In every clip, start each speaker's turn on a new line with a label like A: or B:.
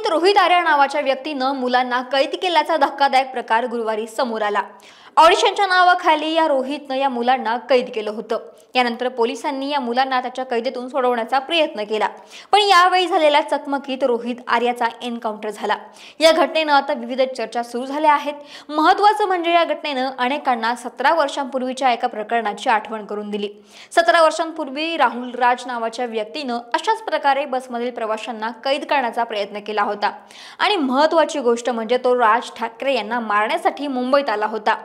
A: चकमकीत रोहित आर्या नावाच्या व्यक्तीनं मुलांना कैद केल्याचा धक्कादायक प्रकार गुरुवारी समोर आला। ऑडिशनच्या नावाखाली या रोहितनं या मुलांना कैद केलं होतं। यानंतर पोलिसांनी या मुलांना त्याच्या कैदेतून सोडवण्याचा प्रयत्न केला, पण यावेळी झालेल्या चकमकीत रोहित आर्याचा एन्काउंटर झाला। या घटनेनं आता विविध चर्चा सुरू झाल्या आहेत। महत्त्वाचं म्हणजे या घटनेनं अनेकांना 17 वर्षांपूर्वीच्या एका प्रकरणाची आठवण करून दिली। 17 वर्षांपूर्वी राहुल राज नावाच्या व्यक्तीनं अशाच प्रकारे बसमधील प्रवाशांना कैद करण्याचा प्रयत्न केला होता आणि महत्त्वाची गोष्ट म्हणजे तो राज ठाकरे यांना मारण्यासाठी मुंबईत आला होता,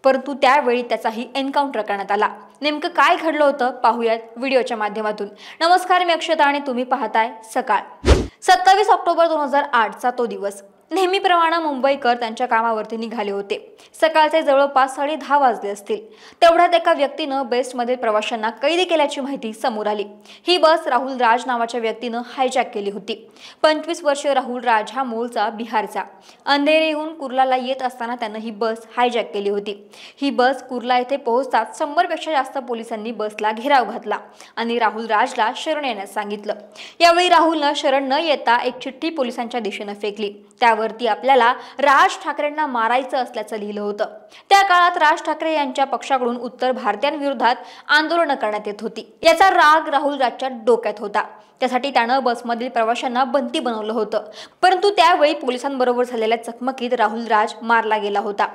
A: परंतु त्यावेळी त्याचाही एन्काउंटर करण्यात आला। नेमकं काय घडलं होतं पाहूयात व्हिडिओच्या माध्यमातून। नमस्कार, मी अक्षता आणि तुम्ही पाहताय सकाळ। 27 ऑक्टोबर 2008 चा तो दिवस। नेहमीप्रमाणे मुंबईकर त्यांच्या कामावरती निघाले होते। सकाळचे जवळपास 10:30 वाजले असतील। तेवढ्यात एका व्यक्तीनं बेस्टमधील प्रवाशांना कैद केल्याची माहिती समोर आली। ही बस राहुल राज नावाच्या व्यक्तीनं हायजॅक केली होती। 25 वर्षीय राहुल राज हा मूळचा बिहारचा। अंधेरीहून कुर्लाला येत असताना त्यानं ही बस हायजॅक केली होती। ही बस कुर्ला येथे पोहोचताच 100 पेक्षा जास्त पोलिसांनी बसला घेराव घातला आणि राहुल राजला शरण येण्यास सांगितलं। यावेळी राहुलनं शरण न येता एक चिठ्ठी पोलिसांच्या दिशेने फेकली। त्यावरती आपल्याला राज ठाकरेंना मारायचं असल्याचं लिहिलं होतं। त्या काळात राज ठाकरे यांच्या पक्षाकडून उत्तर भारतीयांविरोधात आंदोलनं करण्यात येत होती। याचा राग राहुल राजच्या डोक्यात होता। त्यासाठी त्यानं बसमधील प्रवाशांना बंदी बनवलं होतं, परंतु त्यावेळी पोलिसांबरोबर झालेल्या चकमकीत राहुल राज मारला गेला होता।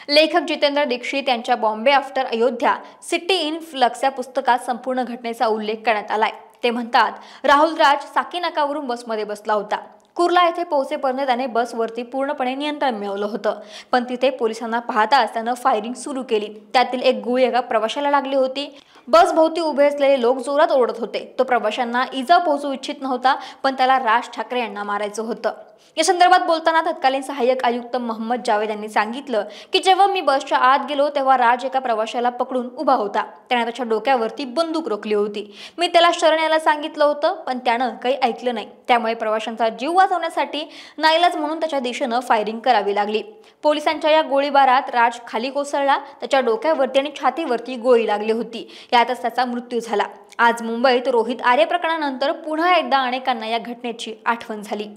A: लेखक जितेंद्र दीक्षित यांच्या Bombay after Ayodhya city in flux या पुस्तकात संपूर्ण घटनेचा उल्लेख करण्यात आलाय। ते म्हणतात, राहुल राज साकीनाकावरून बसमध्ये बसला होता। कुर्ला येथे पोहोचेपर्यंत त्याने बसवरती पूर्णपणे नियंत्रण मिळवलं होतं, पण तिथे पोलिसांना पाहताच त्यानं फायरिंग सुरू केली। त्यातील एक गोळी एका प्रवाशाला लागली होती। बस भोवती उभे असलेले लोक जोरात ओरडत होते। तो प्रवाशांना इजा पोहोचू इच्छित नव्हता, पण त्याला राज ठाकरे यांना मारायचं होतं। या संदर्भात बोलताना तत्कालीन सहाय्यक आयुक्त मोहम्मद जावेद यांनी सांगितलं की जेव्हा मी बसच्या आत गेलो तेव्हा राज एका प्रवाशाला पकडून उभा होता। त्याने त्याच्या डोक्यावरती बंदूक रोखली होती। मी त्याला शरण यायला सांगितलं होतं, पण त्यानं काही ऐकलं नाही। त्यामुळे प्रवाशांचा जीव वाचवण्यासाठी नाईलाज म्हणून त्याच्या दिशेनं फायरिंग करावी लागली। पोलिसांच्या या गोळीबारात राज खाली कोसळला। त्याच्या डोक्यावरती आणि छातीवरती गोळी लागली होती। यातच त्याचा मृत्यू झाला। आज मुंबईत रोहित आर्य प्रकरणानंतर पुन्हा एकदा अनेकांना या घटनेची आठवण झाली।